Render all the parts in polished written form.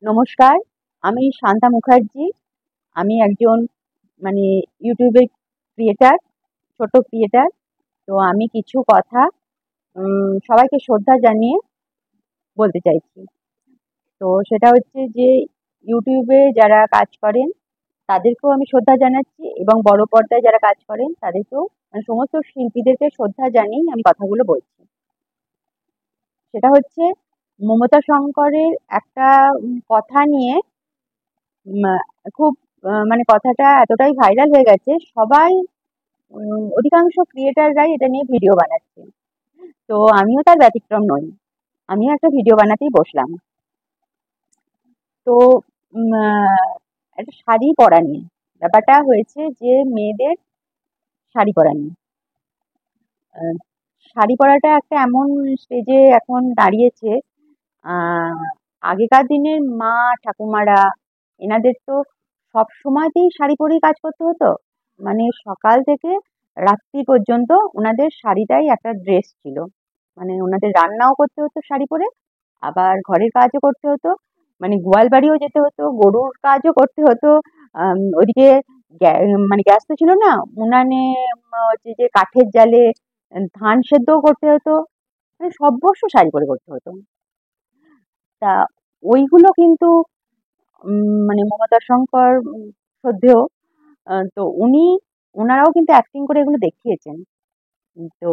নমস্কার, আমি শান্তা মুখার্জি। আমি একজন মানে ইউটিউবের ক্রিয়েটার, ছোট ক্রিয়েটার। তো আমি কিছু কথা সবাইকে শ্রদ্ধা জানিয়ে বলতে চাইছি। তো সেটা হচ্ছে যে ইউটিউবে যারা কাজ করেন তাদেরকেও আমি শ্রদ্ধা জানাচ্ছি এবং বড় পর্দায় যারা কাজ করেন তাদেরকেও, মানে সমস্ত শিল্পীদেরকে শ্রদ্ধা জানিয়েই আমি কথাগুলো বলছি। সেটা হচ্ছে মমতা শঙ্করের একটা কথা নিয়ে উম, খুব মানে কথাটা এতটাই ভাইরাল হয়ে গেছে, সবাই অধিকাংশ ক্রিয়েটাররাই এটা নিয়ে ভিডিও বানাচ্ছে। তো আমিও তার ব্যতিক্রম নই, আমিও একটা ভিডিও বানাতেই বসলাম। তো একটা শাড়ি পরা নিয়ে ব্যাপারটা হয়েছে, যে মেয়েদের শাড়ি পরা নিয়ে। আহ, শাড়ি পরাটা একটা এমন স্টেজে এখন দাঁড়িয়েছে। আহ আগেকার দিনের মা ঠাকুমারা, এনাদের তো সব সময়তেই শাড়ি পরেই কাজ করতে হতো। মানে সকাল থেকে রাত্রি পর্যন্ত ওনাদের শাড়িটাই একটা ড্রেস ছিল। মানে ওনাদের রান্নাও করতে হতো শাড়ি পরে, আবার ঘরের কাজও করতে হতো, মানে গোয়াল বাড়িও যেতে হতো, গরুর কাজও করতে হতো। ওদিকে মানে গ্যাস তো ছিল না, উনানে হচ্ছে যে কাঠের জালে ধান সেদ্ধও করতে হতো। মানে সর্বস্ব শাড়ি পরে করতে হতো। তা ওইগুলো কিন্তু মানে মমতা শঙ্কর শ্রদ্ধেয়। তো ওনারাও কিন্তু অ্যাক্টিং করে এগুলো দেখিয়েছেন। তো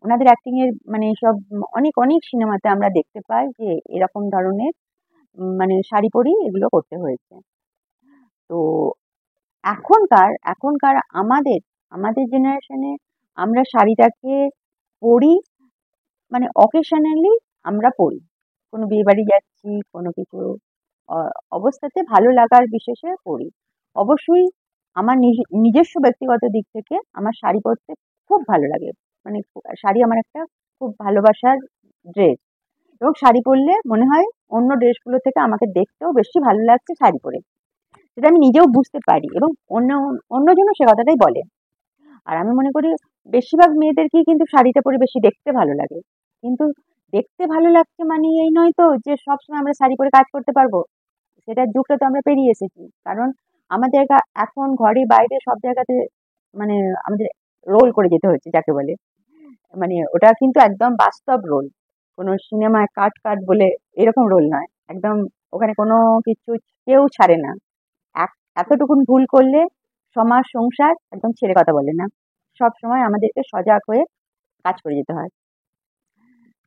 ওনাদের অ্যাক্টিং এর মানে সব অনেক অনেক সিনেমাতে আমরা দেখতে পাই যে এরকম ধরনের মানে শাড়ি পরেই এগুলো করতে হয়েছে। তো এখনকার আমাদের আমাদের জেনারেশনে আমরা শাড়িটাকে পরি, মানে অকেশনালি আমরা পরি। কোনো বিয়ে বাড়ি যাচ্ছি, কোনো কিছু অবস্থাতে ভালো লাগার বিশেষে পরি। অবশ্যই আমার নিজস্ব ব্যক্তিগত দিক থেকে আমার শাড়ি পরতে খুব ভালো লাগে। মানে শাড়ি আমার একটা খুব ভালোবাসার ড্রেস, এবং শাড়ি পরলে মনে হয় অন্য ড্রেসগুলো থেকে আমাকে দেখতেও বেশি ভালো লাগছে শাড়ি পরে। সেটা আমি নিজেও বুঝতে পারি, এবং অন্যজনও সে কথাটাই বলে। আর আমি মনে করি বেশিরভাগ মেয়েদেরকেই কিন্তু শাড়িটা পরে বেশি দেখতে ভালো লাগে। কিন্তু দেখতে ভালো লাগছে মানে এই নয় তো যে সবসময় আমরা শাড়ি পরে কাজ করতে পারবো। সেটার যুগটা তো আমরা পেরিয়ে এসেছি। কারণ আমাদের এখন ঘরে বাইরে সব জায়গাতে মানে আমাদের রোল করে যেতে হচ্ছে যাকে বলে। মানে ওটা কিন্তু একদম বাস্তব রোল, কোনো সিনেমায় কাট কাট বলে এরকম রোল নয় একদম। ওখানে কোনো কিছু কেউ ছাড়ে না। এতটুকুন ভুল করলে সমাজ সংসার একদম ছেড়ে কথা বলে না। সব সময় আমাদেরকে সজাগ হয়ে কাজ করে যেতে হয়।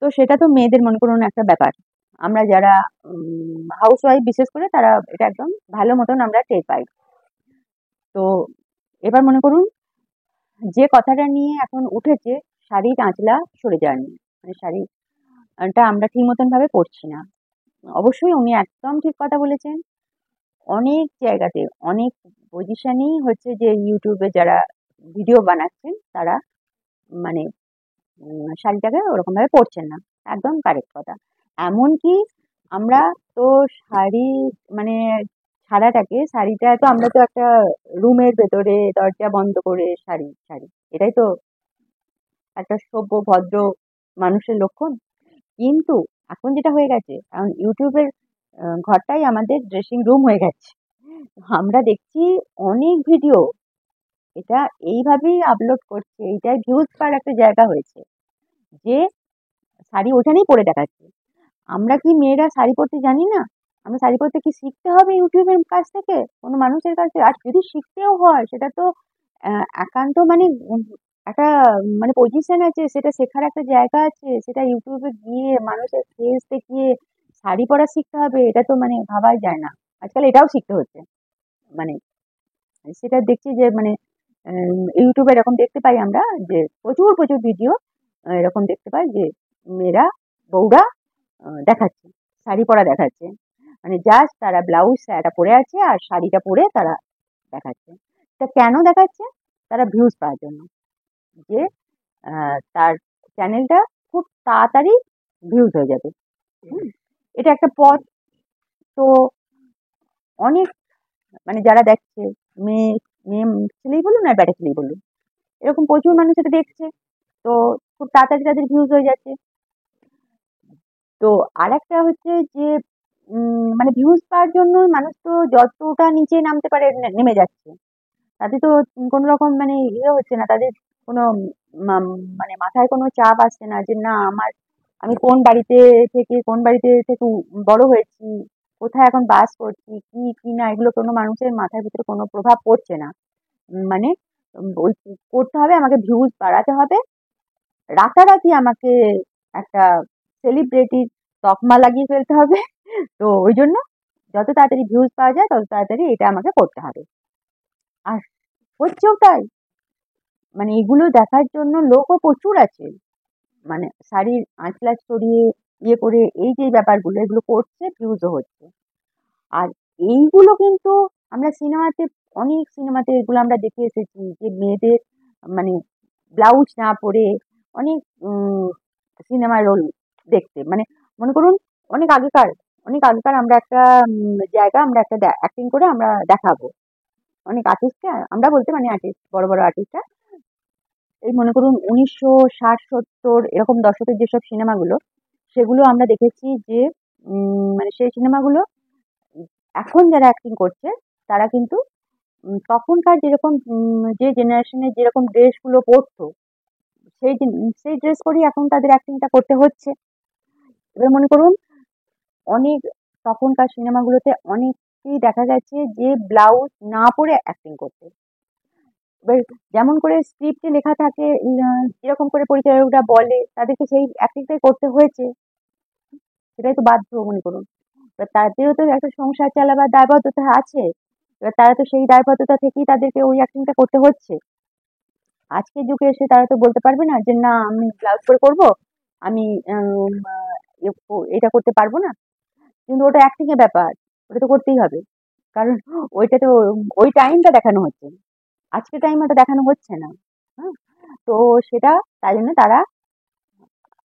তো সেটা তো মেয়েদের মনে করুন একটা ব্যাপার। আমরা যারা হাউস ওয়াইফ বিশেষ করে তারা এটা একদম ভালো মতন আমরা টের পাই। তো এবার মনে করুন যে কথাটা নিয়ে এখন উঠেছে, শাড়ির আঁচলা সরে যাওয়া নিয়ে। মানে শাড়িটা আমরা ঠিক মতন ভাবে পরছি না। অবশ্যই উনি একদম ঠিক কথা বলেছেন। অনেক জায়গাতে অনেক পজিশনেই হচ্ছে যে ইউটিউবে যারা ভিডিও বানাচ্ছেন তারা মানে শাড়িটাকে ওরকম ভাবে পরছেন না। একদম কারেক্ট কথা। এমনকি আমরা তো শাড়ি মানে শাড়িটা তো আমরা তো একটা রুমের ভেতরে দরজা বন্ধ করে শাড়ি শাড়ি এটাই তো একটা সভ্য ভদ্র মানুষের লক্ষণ। কিন্তু এখন যেটা হয়ে গেছে, কারণ ইউটিউবের ঘরটাই আমাদের ড্রেসিং রুম হয়ে গেছে। আমরা দেখছি অনেক ভিডিও এটা এইভাবেই আপলোড করছে, এইটাই ভিউজ পাওয়ার একটা জায়গা হয়েছে, যে শাড়ি ওখানেই পরে দেখাচ্ছে। আমরা কি মেয়েরা শাড়ি পরতে জানি না? আমরা শাড়ি পরতে কি শিখতে হবে ইউটিউবের কাছ থেকে, কোনো মানুষের কাছে? আর যদি শিখতেও হয় সেটা তো একান্ত মানে একটা মানে পজিশন আছে, সেটা শেখার একটা জায়গা আছে, সেটা ইউটিউবে গিয়ে মানুষের ফেস দেখিয়ে শাড়ি পরা শিখতে হবে, এটা তো মানে ভাবাই যায় না। আজকাল এটাও শিখতে হচ্ছে। মানে সেটা দেখছি যে মানে ইউটিউবে এরকম দেখতে পাই আমরা, যে প্রচুর প্রচুর ভিডিও এরকম দেখতে পাই যে মেয়েরা, বউরা দেখাচ্ছে, শাড়ি পরা দেখাচ্ছে। মানে জাস্ট তারা ব্লাউজ একটা পরে আছে আর শাড়িটা পরে তারা দেখাচ্ছে। তা কেন দেখাচ্ছে? তারা ভিউজ পাওয়ার জন্য, যে তার চ্যানেলটা খুব তাড়াতাড়ি ভিউজ হয়ে যাবে। হুম, এটা একটা পথ। তো অনেক মানে যারা দেখছে, মেয়ে মেয়ে ছেলেই বলুন আর ব্যাটা ছেলেই বলুন, এরকম প্রচুর মানুষ এটা দেখছে। তো খুব তাড়াতাড়ি তাদের ভিউজ হয়ে যাচ্ছে। তো আরেকটা হচ্ছে যে মানে ভিউজ পাওয়ার জন্য মানুষ তো যতটা নিচে নামতে পারে নেমে যাচ্ছে। তাতে তো কোনো রকম মানে ইয়ে হচ্ছে না, তাদের কোনো মানে মাথায় কোনো চাপ আসছে না যে না আমার, আমি কোন বাড়িতে থেকে বড় হয়েছি, কোথায় এখন বাস করছি, কি কি না, এগুলো কোনো মানুষের মাথার ভিতরে কোনো প্রভাব পড়ছে না। মানে ওই করতে হবে, আমাকে ভিউজ বাড়াতে হবে, রাতারাতি আমাকে একটা সেলিব্রিটির তকমা লাগিয়ে ফেলতে হবে। তো ওই জন্য যত তাড়াতাড়ি ভিউজ পাওয়া যায় তত তাড়াতাড়ি এটা আমাকে করতে হবে। আর হচ্ছেও তাই। মানে এগুলো দেখার জন্য লোকও প্রচুর আছে। মানে শাড়ির আঁচলা ছড়িয়ে ইয়ে করে এই যে ব্যাপারগুলো এগুলো করছে, ভিউজও হচ্ছে। আর এইগুলো কিন্তু আমরা সিনেমাতে, অনেক সিনেমাতে এগুলো আমরা দেখে এসেছি যে মেয়েদের মানে ব্লাউজ না পরে অনেক সিনেমার রোল দেখতে, মানে মনে করুন অনেক আগেকার অনেক আগেকার আমরা একটা জায়গা আমরা একটা অ্যাক্টিং করে আমরা দেখাবো। অনেক আর্টিস্টকে আমরা বলতে মানে আর্টিস্ট, বড় বড় আর্টিস্টরা, এই মনে করুন 1960-70 এরকম দশকের যেসব সিনেমাগুলো, সেগুলো আমরা দেখেছি যে মানে সেই সিনেমাগুলো এখন যারা অ্যাক্টিং করছে তারা কিন্তু তখনকার যেরকম যে জেনারেশনে যেরকম ড্রেসগুলো পরতো সেই ড্রেস করেই এখন তাদের অ্যাক্টিংটা করতে হচ্ছে। এবার মনে করুন অনেক তখনকার সিনেমাগুলোতে অনেককেই দেখা গেছে যে ব্লাউজ না পরে অ্যাক্টিং করতে। এবার যেমন করে স্ক্রিপ্টে লেখা থাকে, যেরকম করে পরিচালকরা বলে তাদেরকে সেই অ্যাক্টিংটাই করতে হয়েছে, সেটাই তো বাধ্য মনে করুন। এবার তাদেরও তো একটা সংসার চালাবার দায়বদ্ধতা আছে। এবার তারা তো সেই দায়বদ্ধতা থেকেই তাদেরকে ওই অ্যাক্টিংটা করতে হচ্ছে। আজকের যুগে এসে তারা তো বলতে পারবে না যে না আমি ব্লাউজ পরে করবো, আমি এটা করতে পারবো না। কিন্তু ওটা অ্যাক্টিং এর ব্যাপার, ওটা তো করতেই হবে। কারণ ওইটা তো ওই টাইমটা দেখানো হচ্ছে, আজকের টাইম ওটা দেখানো হচ্ছে না। হ্যাঁ, তো সেটা তাই জন্য তারা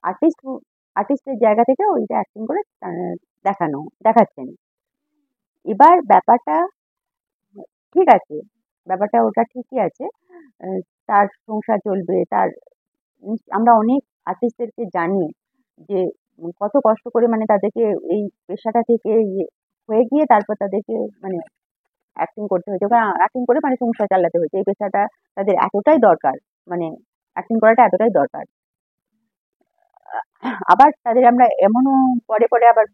আর্টিস্ট আর্টিস্টের জায়গা থেকে ওইটা অ্যাক্টিং করে দেখাচ্ছেন। এবার ব্যাপারটা ঠিক আছে, ব্যাপারটা ওটা ঠিকই আছে। আহ, তার সংসার চলবে, তার আমরা অনেক আর্টিস্টদেরকে জানি যে কত কষ্ট করে মানে তাদেরকে এই পেশাটা থেকে হয়ে গিয়ে তারপর তাদেরকে মানে অ্যাক্টিং করতে হয়েছে, ওখানে অ্যাক্টিং করে মানে সংসার চালাতে হয়েছে। এই পেশাটা তাদের এতটাই দরকার, মানে অ্যাক্টিং করাটা এতটাই দরকার। আবার তাদের আমরা এমনও পরে পরে আবার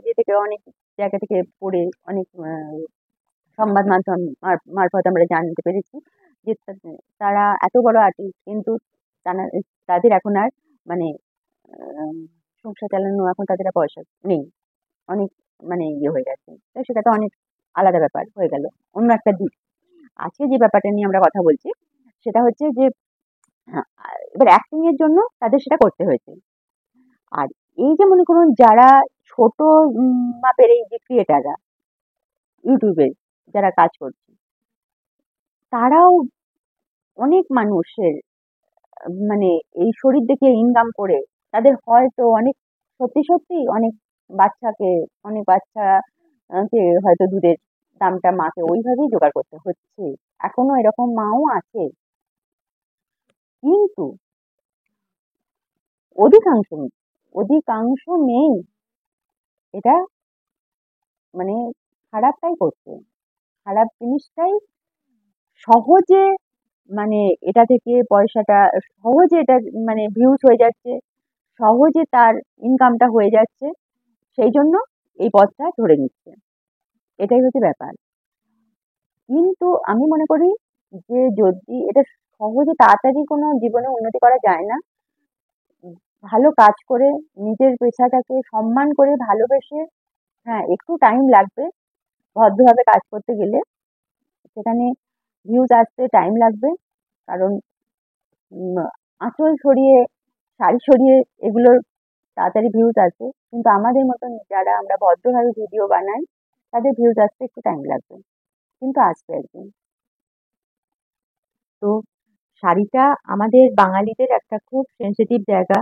ইয়ে থেকে অনেক জায়গা থেকে পড়ে অনেক সংবাদ মাধ্যম মারফত আমরা জানতে পেরেছি যে তারা এত বড় আর্টিস্ট কিন্তু তারা- তাদের এখন আর মানে আহ, সংসার চালানো এখন তাদের আর পয়সা নেই, অনেক মানে ইয়ে হয়ে গেছে। তো সেটা তো অনেক আলাদা ব্যাপার হয়ে গেল, অন্য একটা দিক। আজকে যে ব্যাপারটা নিয়ে আমরা কথা বলছি সেটা হচ্ছে যে এবার অ্যাক্টিং এর জন্য তাদের সেটা করতে হয়েছে। আর এই যে মনে করুন যারা ছোট মাপের এই যে ক্রিয়েটাররা ইউটিউবে যারা কাজ করছে, তারাও অনেক মানুষের মানে এই শরীর দেখিয়ে ইনকাম করে তাদের হয়তো অনেক, সত্যি সত্যি অনেক বাচ্চা কে হয়তো দুধের দামটা মাকে ওইভাবেই জোগাড় করতে হচ্ছে। এখনো এরকম মাও আছে, কিন্তু অধিকাংশ অধিকাংশ মেয়েই এটা মানে খারাপটাই করছে, খারাপ জিনিসটাই সহজে মানে এটা থেকে পয়সাটা সহজে এটা মানে ভিউজ হয়ে যাচ্ছে, সহজে তার ইনকামটা হয়ে যাচ্ছে, সেই জন্য এই পথটা ধরে নিচ্ছে। এটাই হচ্ছে ব্যাপার। কিন্তু আমি মনে করি যে যদি এটা সহজে তাড়াতাড়ি কোনো জীবনে উন্নতি করা যায় না, ভালো কাজ করে নিজের পেশাটাকে সম্মান করে ভালোবেসে, হ্যাঁ একটু টাইম লাগবে ভদ্রভাবে কাজ করতে গেলে, সেখানে ভিউজ আসতে টাইম লাগবে। কারণ উম, আঁচল সরিয়ে শাড়ি সরিয়ে এগুলোর তাড়াতাড়ি ভিউজ আসে, কিন্তু আমাদের মতন যারা আমরা ভদ্রভাবে ভিডিও বানাই তাদের ভিউজ আসতে একটু টাইম লাগবে, কিন্তু আসবে একদিন। তো শাড়িটা আমাদের বাঙালিদের একটা খুব সেনসিটিভ জায়গা।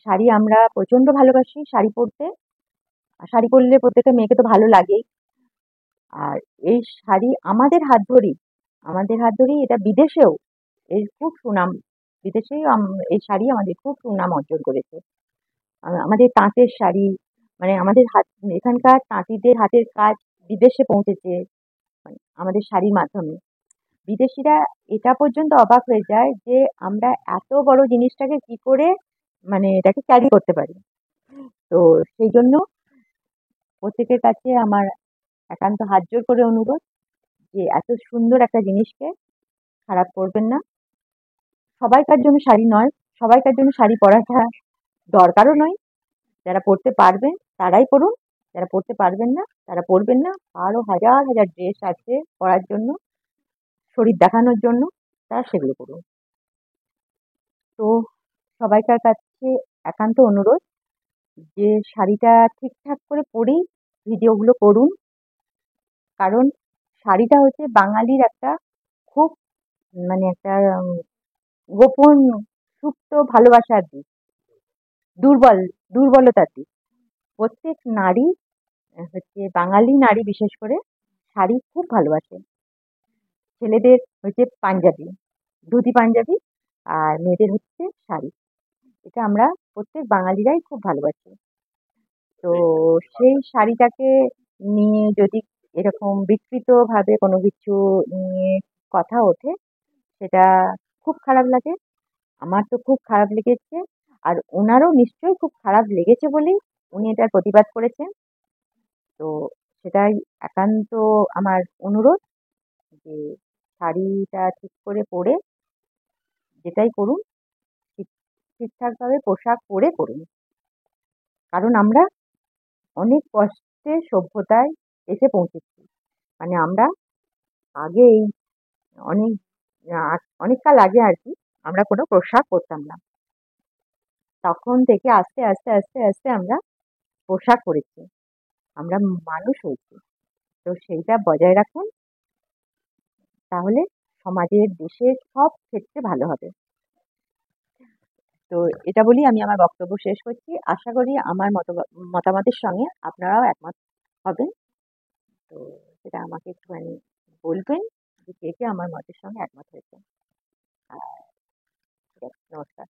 শাড়ি আমরা প্রচন্ড ভালোবাসি শাড়ি পরতে, আর শাড়ি পরলে প্রত্যেকটা মেয়েকে তো ভালো লাগেই। আর এই শাড়ি আমাদের হাত ধরেই এটা বিদেশেও এর খুব সুনাম, বিদেশেও এই শাড়ি আমাদের খুব সুনাম অর্জন করেছে। আমাদের তাঁতের শাড়ি, মানে আমাদের হাত, এখানকার তাঁতিদের হাতের কাজ বিদেশে পৌঁছেছে, মানে আমাদের শাড়ির মাধ্যমে। বিদেশিরা এটা পর্যন্ত অবাক হয়ে যায় যে আমরা এত বড় জিনিসটাকে কি করে মানে এটাকে ক্যারি করতে পারি। তো সেই জন্য প্রত্যেকের কাছে আমার একান্ত হাত জোর করে অনুরোধ যে এত সুন্দর একটা জিনিসকে খারাপ করবেন না। সবাইকার জন্য শাড়ি নয়, সবাইকার জন্য শাড়ি পরাটা দরকারও নয়। যারা পড়তে পারবেন তারাই পড়ুন, যারা পড়তে পারবেন না তারা পরবেন না। আরো হাজার হাজার ড্রেস আছে পরার জন্য, শরীর দেখানোর জন্য, তারা সেগুলো করুন। তো সবাইকার কাছে একান্ত অনুরোধ যে শাড়িটা ঠিকঠাক করে পরেই ভিডিওগুলো করুন। কারণ শাড়িটা হচ্ছে বাঙালির একটা খুব মানে একটা গোপন সুপ্ত ভালোবাসার দিক, দুর্বল দুর্বলতার দিক। প্রত্যেক নারী হচ্ছে বাঙালি নারী বিশেষ করে শাড়ি খুব ভালোবাসে। ছেলেদের হচ্ছে পাঞ্জাবি, ধুতি পাঞ্জাবি, আর মেয়েদের হচ্ছে শাড়ি। এটা আমরা প্রত্যেক বাঙালিরাই খুব ভালোবাসি। তো সেই শাড়িটাকে নিয়ে যদি এরকম বিকৃতভাবে কোনো কিছু নিয়ে কথা ওঠে, সেটা খুব খারাপ লাগে। আমার তো খুব খারাপ লেগেছে। আর ওনারও নিশ্চয়ই খুব খারাপ লেগেছে বলেই উনি এটার প্রতিবাদ করেছেন। তো সেটাই একান্ত আমার অনুরোধ যে শাড়িটা ঠিক করে পরে যেটাই করুন ঠিক ঠিকঠাকভাবে পোশাক পরে করুন। কারণ আমরা অনেক কষ্টে সভ্যতায় এসে পৌঁছেছি। মানে আমরা আগে এই অনেক অনেক কাল আগে আর কি আমরা কোনো পোশাক পরতাম না। তখন থেকে আস্তে আস্তে আস্তে আস্তে আমরা পোশাক পরেছি, আমরা মানুষ হয়েছি। তো সেইটা বজায় রাখুন, তাহলে সমাজের দেশের সব ক্ষেত্রে ভালো হবে। তো এটা বলেই আমি আমার বক্তব্য শেষ করছি। আশা করি আমার মতামতের সঙ্গে আপনারাও একমত হবেন। তো সেটা আমাকে একটুখানি বলবেন যে কে কে আমার মতের সঙ্গে একমত হয়েছে। ঠিক আছে, নমস্কার।